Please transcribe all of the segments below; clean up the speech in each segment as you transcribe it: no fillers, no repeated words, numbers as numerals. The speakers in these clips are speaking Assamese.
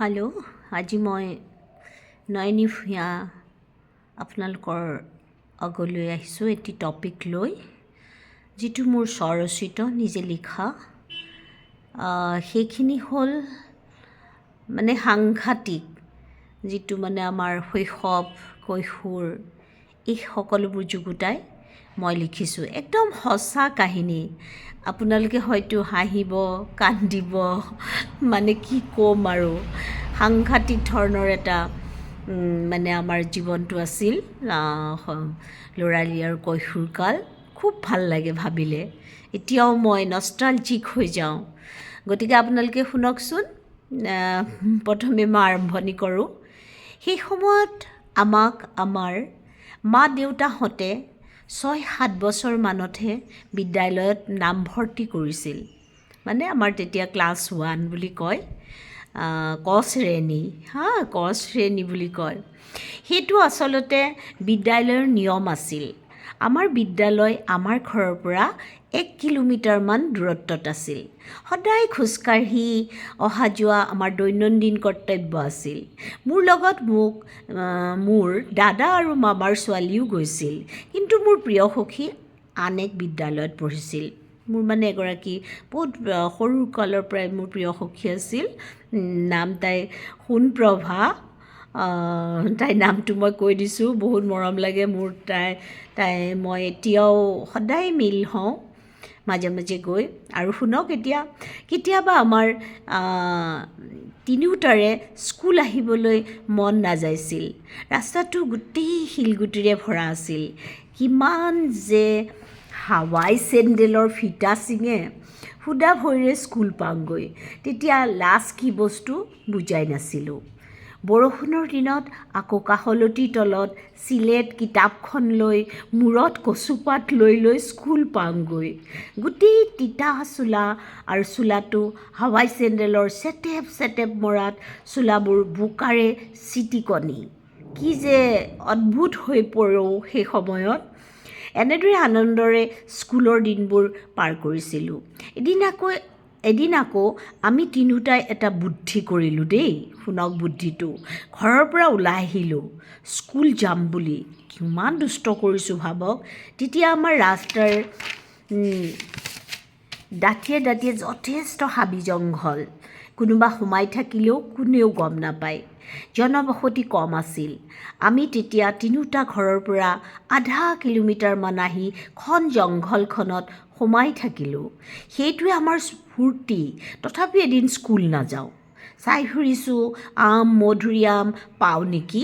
হেল্ল' আজি মই নয়নী ভূঞা আপোনালোকৰ আগলৈ আহিছোঁ এটি টপিক লৈ, যিটো মোৰ স্বৰচিত নিজে লিখা। সেইখিনি হ'ল মানে সাংঘাতিক, যিটো মানে আমাৰ শৈশৱ কৈশোৰ এই সকলোবোৰ যুগুতাই মই লিখিছোঁ। একদম সঁচা কাহিনী। আপোনালোকে হয়তো হাঁহিব, কান্দিব, মানে কি ক'ম আৰু, সাংঘাতিক ধৰণৰ এটা মানে আমাৰ জীৱনটো আছিল, ল'ৰালি আৰু কৈশোৰকাল। খুব ভাল লাগে ভাবিলে, এতিয়াও মই নষ্টালজিক হৈ যাওঁ। গতিকে আপোনালোকে শুনকচোন। প্ৰথমে মই আৰম্ভণি কৰোঁ। সেই সময়ত আমাক আমাৰ মা দেউতাহঁতে 6-7 বছৰ মানতহে বিদ্যালয়ত নামভৰ্তি কৰিছিল। মানে আমাৰ তেতিয়া ক্লাছ 1 বুলি কয়, ক শ্ৰেণী ক শ্ৰেণী বুলি কয়। সেইটো আচলতে বিদ্যালয়ৰ নিয়ম আছিল। আমাৰ বিদ্যালয় আমাৰ ঘৰৰ পৰা 1 কিলোমিটাৰমান দূৰত্বত আছিল। সদায় খোজকাঢ়ি অহা যোৱা আমাৰ দৈনন্দিন কৰ্তব্য আছিল। মোৰ লগত মোৰ দাদা আৰু মামাৰ ছোৱালীও গৈছিল, কিন্তু মোৰ প্ৰিয় সখী আন এক বিদ্যালয়ত পঢ়িছিল। মোৰ মানে এগৰাকী বহুত সৰু কালৰ পৰাই মোৰ প্ৰিয় সখী আছিল। নাম তাইৰ সোণপ্ৰভা। তাইৰ নামটো মই কৈ দিছোঁ, বহুত মৰম লাগে মোৰ মই এতিয়াও সদায় মিল হওঁ মাজে মাজে গৈ। আৰু শুনক, কেতিয়াবা আমাৰ তিনিওটাৰে স্কুল আহিবলৈ মন নাযাইছিল। ৰাস্তাটো গোটেই শিলগুটিৰে ভৰা আছিল। কিমান যে হাৱাই চেণ্ডেলৰ ফিটা ছিঙে, সুদা ভৰিৰে স্কুল পাওঁগৈ। তেতিয়া লাজ কি বস্তু বুজাই নাছিলোঁ। বৰষুণৰ দিনত আকৌ কাষলতিৰ তলত চিলেট কিতাপখন লৈ মূৰত কচুপাত লৈ লৈ স্কুল পাওঁগৈ। গোটেই তিতা চোলা আৰু চোলাটো হাৱাই চেণ্ডেলৰ চেটেপ চেটেপ মৰাত চোলাবোৰ বোকাৰে চিটিকনি। কি যে অদ্ভুত হৈ পৰোঁ সেই সময়ত। এনেদৰে আনন্দৰে স্কুলৰ দিনবোৰ পাৰ কৰিছিলোঁ। এদিন আকৌ আমি তিনিওটাই এটা বুদ্ধি কৰিলোঁ দেই। শুনক বুদ্ধিটো। ঘৰৰ পৰা ওলাই আহিলোঁ স্কুল যাম বুলি। কিমান দুষ্ট কৰিছোঁ ভাবক। তেতিয়া আমাৰ ৰাস্তাৰ দাঁতিয়ে দাঁতিয়ে যথেষ্ট হাবি জংঘল। কোনোবা সোমাই থাকিলেও কোনেও গম নাপায়। জনবসতি কম আছিল। আমি তেতিয়া তিনিওটা ঘৰৰ পৰা আধা কিলোমিটাৰমান আহি খন জংঘলখনত সোমাই থাকিলোঁ। সেইটোৱে আমাৰ ফূৰ্তি। তথাপি এদিন স্কুল নাযাওঁ। চাই ফুৰিছোঁ আম মধুৰিআম পাওঁ নেকি।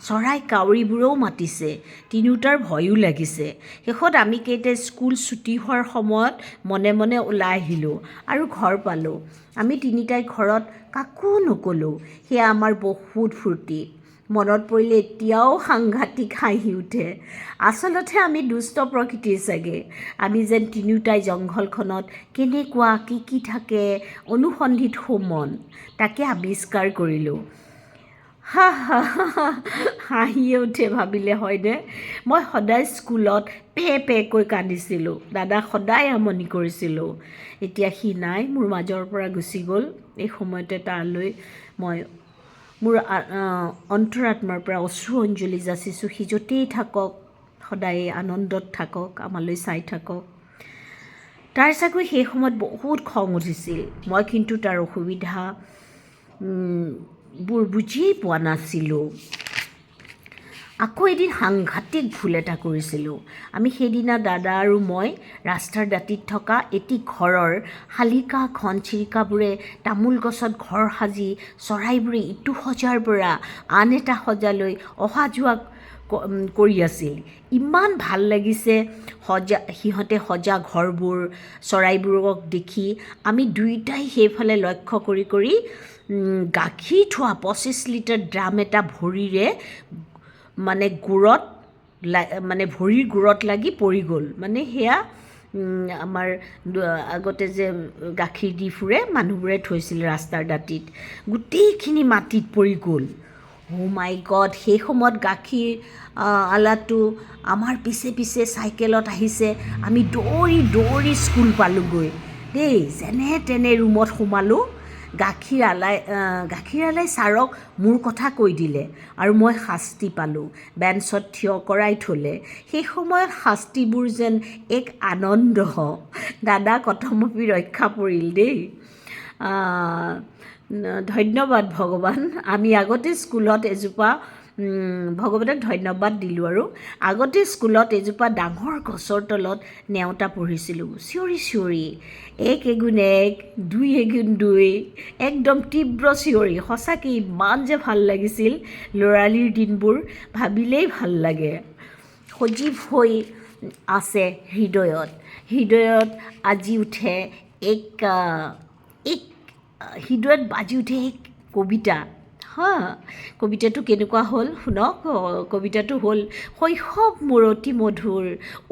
চৰাই কাউৰীবোৰেও মাতিছে। তিনিওটাৰ ভয়ো লাগিছে। শেষত আমি কেইটাই স্কুল ছুটি হোৱাৰ সময়ত মনে মনে ওলাই আহিলোঁ আৰু ঘৰ পালোঁ। আমি তিনিটাই ঘৰত কাকো নক'লোঁ। সেয়া আমাৰ বহুত ফূৰ্তি। মনত পৰিলে এতিয়াও সাংঘাতিক হাঁহি উঠে। আচলতে আমি দুষ্ট প্ৰকৃতিৰ চাগে। আমি যেন তিনিওটাই জংঘলখনত কেনেকুৱা কি থাকে অনুসন্ধিৎসু মন, তাকে আৱিষ্কাৰ কৰিলোঁ। হাঁহিয়ে উঠে ভাবিলে, হয়নে? মই সদায় স্কুলত পেকৈ কান্দিছিলোঁ। দাদাক সদায় আমনি কৰিছিলোঁ। এতিয়া সি নাই, মোৰ মাজৰ পৰা গুচি গ'ল। এই সময়তে তালৈ মই মোৰ অন্তৰাত্মাৰ পৰা অশ্ৰু অঞ্জলি যাচিছোঁ। সি য'তেই থাকক, সদায় আনন্দত থাকক, আমালৈ চাই থাকক। তাৰ চাগৈ সেই সময়ত বহুত খং উঠিছিল। মই কিন্তু তাৰ অসুবিধাবোৰ বুজিয়েই পোৱা নাছিলোঁ। আকৌ এদিন সাংঘাতিক ভুল এটা কৰিছিলোঁ। আমি সেইদিনা দাদা আৰু মই ৰাস্তাৰ দাঁতিত থকা এটি ঘৰৰ শালিকা ঘনচিৰিকাবোৰে তামোল গছত ঘৰ সাজি চৰাইবোৰে ইটো সজাৰ পৰা আন এটা সজালৈ অহা যোৱা কৰি আছিল। ইমান ভাল লাগিছে সিহঁতে সজা ঘৰবোৰ, চৰাইবোৰক দেখি। আমি দুয়োটাই সেইফালে লক্ষ্য কৰি গাখীৰ থোৱা 25 লিটাৰ ড্ৰাম এটা ভৰিৰ গুৰত লাগি পৰি গ'ল। মানে সেয়া আমাৰ আগতে যে গাখীৰ দি ফুৰে মানুহবোৰে থৈছিল ৰাস্তাৰ দাঁতিত, গোটেইখিনি মাটিত পৰি গ'ল। অ' মাই গড! সেই সময়ত গাখীৰ আলাটো আমাৰ পিছে পিছে চাইকেলত আহিছে। আমি দৌৰি দৌৰি স্কুল পালোঁগৈ দেই। যেনে তেনে ৰুমত সোমালোঁ। গাখীৰ আলাই ছাৰক মোৰ কথা কৈ দিলে আৰু মই শাস্তি পালোঁ। বেঞ্চত থিয় কৰাই থ'লে। সেই সময়ত শাস্তিবোৰ যেন এক আনন্দ। দাদা কথমপি ৰক্ষা পৰিল দেই। ধন্যবাদ ভগৱান। আমি আগতে স্কুলত এজোপা ভগৱানক ধন্যবাদ দিলোঁ। আৰু আগতে স্কুলত এজোপা ডাঙৰ গছৰ তলত নেওতা পঢ়িছিলোঁ, চিঞৰি চিঞৰি। 1 এগুণ 1, 2 এগুণ 2, একদম তীব্ৰ চিঞৰি। সঁচাকৈ ইমান যে ভাল লাগিছিল ল'ৰালিৰ দিনবোৰ, ভাবিলেই ভাল লাগে। সজীৱ হৈ আছে হৃদয়ত আজি উঠে হৃদয়ত বাজি উঠে এক কবিতা। কবিতাটো কেনেকুৱা হ'ল শুনক। কবিতাটো হ'ল, শৈশৱ মোৰ অতি মধুৰ,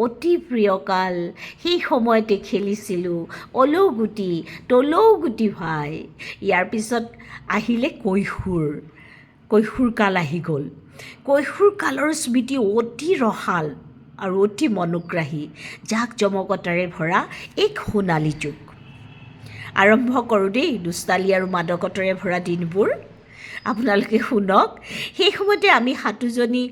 অতি প্ৰিয়কাল, সেই সময়তে খেলিছিলোঁ অলৌ গুটি তলৌ গুটি ভাই। ইয়াৰ পিছত আহিলে কৈশোৰ কাল আহি গ'ল। কৈশোৰ কালৰ স্মৃতি অতি ৰসাল আৰু অতি মনোগ্ৰাহী, জাক জমকতাৰে ভৰা এক সোণালী যুগ। আৰম্ভ কৰোঁ দেই দুষ্টালি আৰু মাদকতাৰে ভৰা দিনবোৰ। আপোনালোকে শুনক। সেই সময়তে আমি 7জনী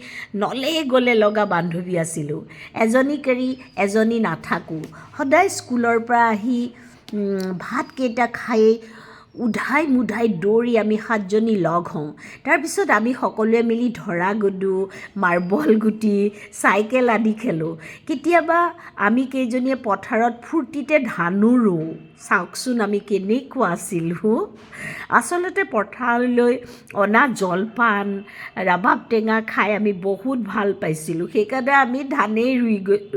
নলে গলে লগা বান্ধৱী আছিলোঁ। এজনীক এৰি এজনী নাথাকোঁ। সদায় স্কুলৰ পৰা আহি ভাতকেইটা খাই উধাই মুধাই দৌৰি আমি 7জনী লগ হওঁ। তাৰপিছত আমি সকলোৱে মিলি ধৰা গুড্ডু, মাৰ্বল গুটি, চাইকেল আদি খেলোঁ। কেতিয়াবা আমি কেইজনীয়ে পথাৰত ফূৰ্তিতে ধানো ৰুওঁ। চাওকচোন আমি কেনেকুৱা আছিলোঁ। আচলতে পথাৰলৈ অনা জলপান, ৰাবাব টেঙা খাই আমি বহুত ভাল পাইছিলোঁ। সেইকাৰণে আমি ধানেই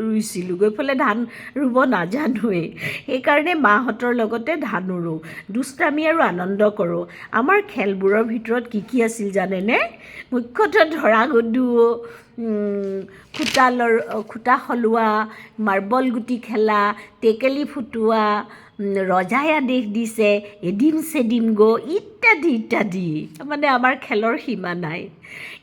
ৰুইছিলোঁ। গৈ পেলাই ধান ৰুব নাজানোৱেই। সেইকাৰণে মাহঁতৰ লগতে ধানো ৰুওঁ, দুষ্টামি আৰু আনন্দ কৰোঁ। আমাৰ খেলবোৰৰ ভিতৰত কি আছিল জানেনে? মুখ্যতঃ ধৰা গুড্ডু, খুটা সলোৱা, মাৰ্বল গুটি খেলা, টেকেলি ফুটোৱা, ৰজাই আদেশ দিছে, এডিম চেডিম গ' ইত্যাদি ইত্যাদি। মানে আমাৰ খেলৰ সীমা নাই।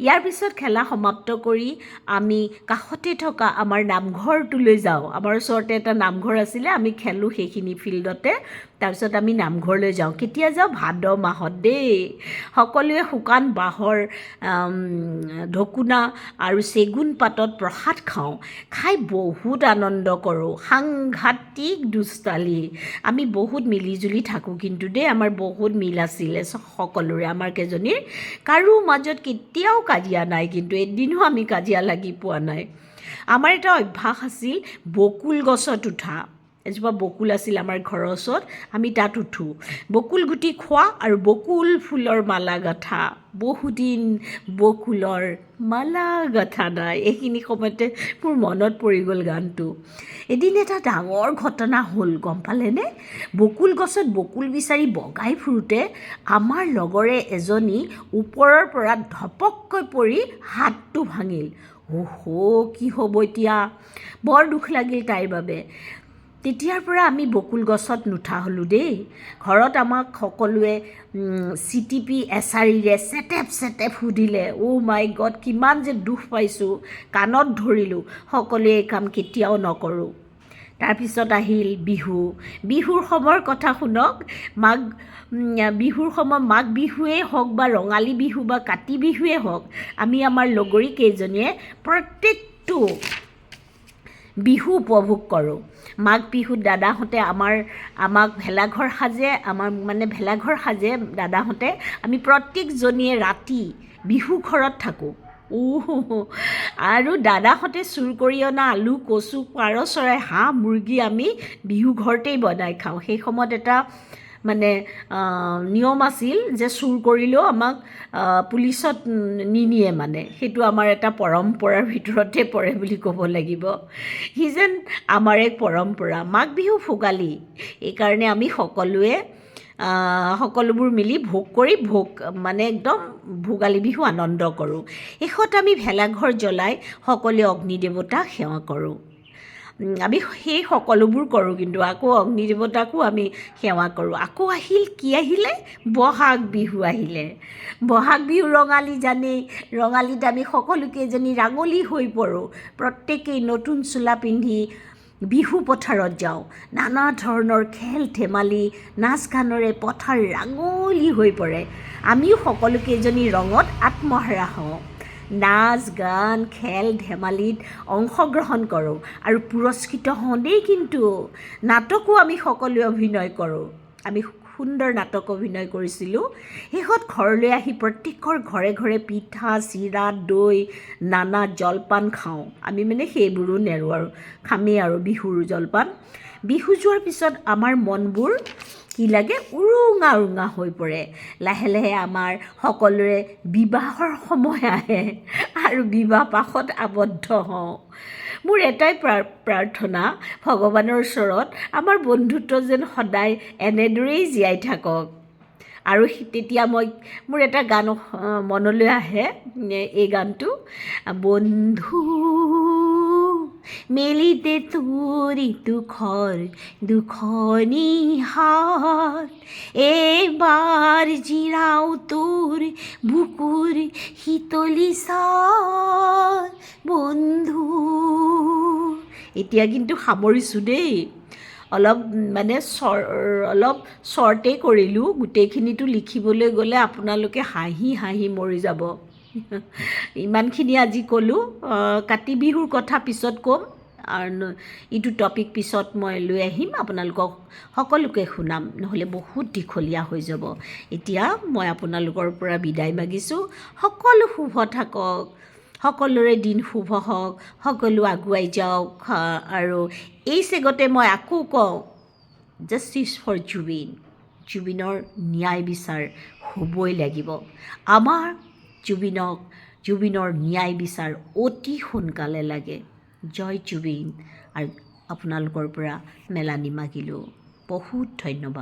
ইয়াৰ পিছত খেলা সমাপ্ত কৰি আমি কাষতে থকা আমাৰ নামঘৰটোলৈ যাওঁ। আমাৰ ওচৰতে এটা নামঘৰ আছিলে, আমি খেলোঁ সেইখিনি ফিল্ডতে। তাৰপিছত আমি নামঘৰলৈ যাওঁ। কেতিয়া যাওঁ? ভাদ মাহত দেই। সকলোৱে শুকান বাঁহৰ ঢকুনা আৰু চেগুন পাতত প্ৰসাদ খাওঁ। খাই বহুত আনন্দ কৰোঁ। সাংঘাতিক দুষ্টালি। আমি বহুত মিলিজুলি থাকোঁ কিন্তু দেই। আমাৰ বহুত মিল আছিলে সকলোৰে, আমাৰ কেইজনীৰ। কাৰো মাজত কেতিয়াও কাজিয়া নাই, কিন্তু এদিনো আমি কাজিয়া লাগি পোৱা নাই। আমাৰ এটা অভ্যাস আছিল বকুল গছত উঠা। এজোপা বকুল আছিল আমাৰ ঘৰৰ ওচৰত, আমি তাত উঠোঁ। বকুল গুটি খোৱা আৰু বকুল ফুলৰ মালা গাঁঠা। বহুদিন বকুলৰ মালা গাঁঠা নাই। এইখিনি সময়তে মোৰ মনত পৰি গ'ল গানটো। এদিন এটা ডাঙৰ ঘটনা হ'ল, গম পালেনে? বকুল গছত বকুল বিচাৰি বগাই ফুৰোঁতে আমাৰ লগৰে এজনী ওপৰৰ পৰা ধপককৈ পৰি হাতটো ভাঙিল। কি হ'ব এতিয়া? বৰ দুখ লাগিল তাইৰ বাবে। তেতিয়াৰ পৰা আমি বকুল গছত নুঠা হ'লোঁ দেই। ঘৰত আমাক সকলোৱে চিটিপি এছাৰিৰে চেটেপ সুধিলে। মাই গড, কিমান যে দুখ পাইছোঁ। কাণত ধৰিলোঁ, সকলোৱে এই কাম কেতিয়াও নকৰোঁ। তাৰপিছত আহিল বিহুৰ সময়ৰ কথা শুনক। বিহুৰ সময় মাঘ বিহুৱেই হওক বা ৰঙালী বিহু বা কাতি বিহুৱেই হওক, আমি আমাৰ লগৰী কেইজনীয়ে প্ৰত্যেকটো বিহু উপভোগ কৰোঁ। মাঘ বিহুত দাদাহঁতে আমাক ভেলাঘৰ সাজে দাদাহঁতে। আমি প্ৰত্যেকজনীয়ে ৰাতি বিহু ঘৰত থাকোঁ। আৰু দাদাহঁতে চুৰ কৰি অনা আলু, কচু, পাৰ চৰাই, হাঁহ, মুৰ্গী আমি বিহু ঘৰতেই বনাই খাওঁ। সেই সময়ত এটা নিয়ম আছিল যে চুৰ কৰিলেও আমাক পুলিচত নিনিয়ে। সেইটো আমাৰ এটা পৰম্পৰাৰ ভিতৰতে পৰে বুলি ক'ব লাগিব। সি যেন আমাৰ এক পৰম্পৰা। মাঘ বিহু ভোগালী, এইকাৰণে আমি সকলোবোৰ মিলি একদম ভোগালী বিহু আনন্দ কৰোঁ। শেষত আমি ভেলাঘৰ জ্বলাই সকলোৱে অগ্নি দেৱতাক সেৱা কৰোঁ। আমি সেই সকলোবোৰ কৰোঁ, কিন্তু আকৌ অগ্নি দেৱতাকো আমি সেৱা কৰোঁ। আকৌ আহিলে বহাগ বিহু আহিলে। বহাগ বিহু ৰঙালী জানেই। ৰঙালীত আমি সকলোকেইজনী ৰাঙলী হৈ পৰোঁ। প্ৰত্যেকেই নতুন চোলা পিন্ধি বিহু পথাৰত যাওঁ, নানা ধৰণৰ খেল ধেমালি নাচ গানেৰে পথাৰ ৰাঙলী হৈ পৰে। আমিও সকলোকেইজনী ৰঙত আত্মহাৰা হওঁ, নাচ গান খেল ধেমালিত অংশগ্ৰহণ কৰোঁ আৰু পুৰস্কৃত হওঁ দেই। কিন্তু নাটকো আমি সকলোৱে অভিনয় কৰোঁ। আমি সুন্দৰ নাটক অভিনয় কৰিছিলোঁ। শেষত ঘৰলৈ আহি প্ৰত্যেকৰ ঘৰে ঘৰে পিঠা চিৰা দৈ নানা জলপান খাওঁ। আমি মানে সেইবোৰো নেৰোঁ আৰু খামেই আৰু বিহুৰ জলপান। বিহু যোৱাৰ পিছত আমাৰ মনবোৰ কি লাগে, উৰুঙা উৰুঙা হৈ পৰে। লাহে লাহে আমাৰ সকলোৰে বিবাহৰ সময় আহে আৰু বিবাহ পাশত আবদ্ধ হওঁ। মোৰ এটাই প্ৰাৰ্থনা ভগৱানৰ ওচৰত, আমাৰ বন্ধুত্ব যেন সদায় এনেদৰেই জীয়াই থাকক। আৰু তেতিয়া মোৰ এটা গান মনলৈ আহে, এই গানটো, বন্ধু মেলিতে তোৰি দুখনি হাত, এবাৰ জিৰাও তোৰ বুকুৰ শীতলি ছাঁ বন্ধু। এতিয়া কিন্তু সামৰিছোঁ দেই, অলপ মানে অলপ শ্বৰ্টেই কৰিলোঁ। গোটেইখিনিতো লিখিবলৈ গ'লে আপোনালোকে হাঁহি হাঁহি মৰি যাব। ইমানখিনি আজি ক'লোঁ। কাতি বিহুৰ কথা পিছত ক'ম, আৰু ইটো টপিক পিছত মই লৈ আহিম, আপোনালোকক সকলোকে শুনাম, নহ'লে বহুত দীঘলীয়া হৈ যাব। এতিয়া মই আপোনালোকৰ পৰা বিদায় মাগিছোঁ। সকলো শুভ থাকক, সকলোৰে দিন শুভ হওক, সকলো আগুৱাই যাওক। আৰু এই চেগতে মই আকৌ কওঁ, জাষ্টিছ ফৰ জুবিন। জুবিনৰ ন্যায় বিচাৰ হ'বই লাগিব। আমাৰ জুবিনৰ ন্যায় বিচাৰ অতি সোনকালে লাগে। জয় জুবিন। আৰু আপোনালোকৰ পৰা মেলানি মাগিলোঁ। বহুত ধন্যবাদ।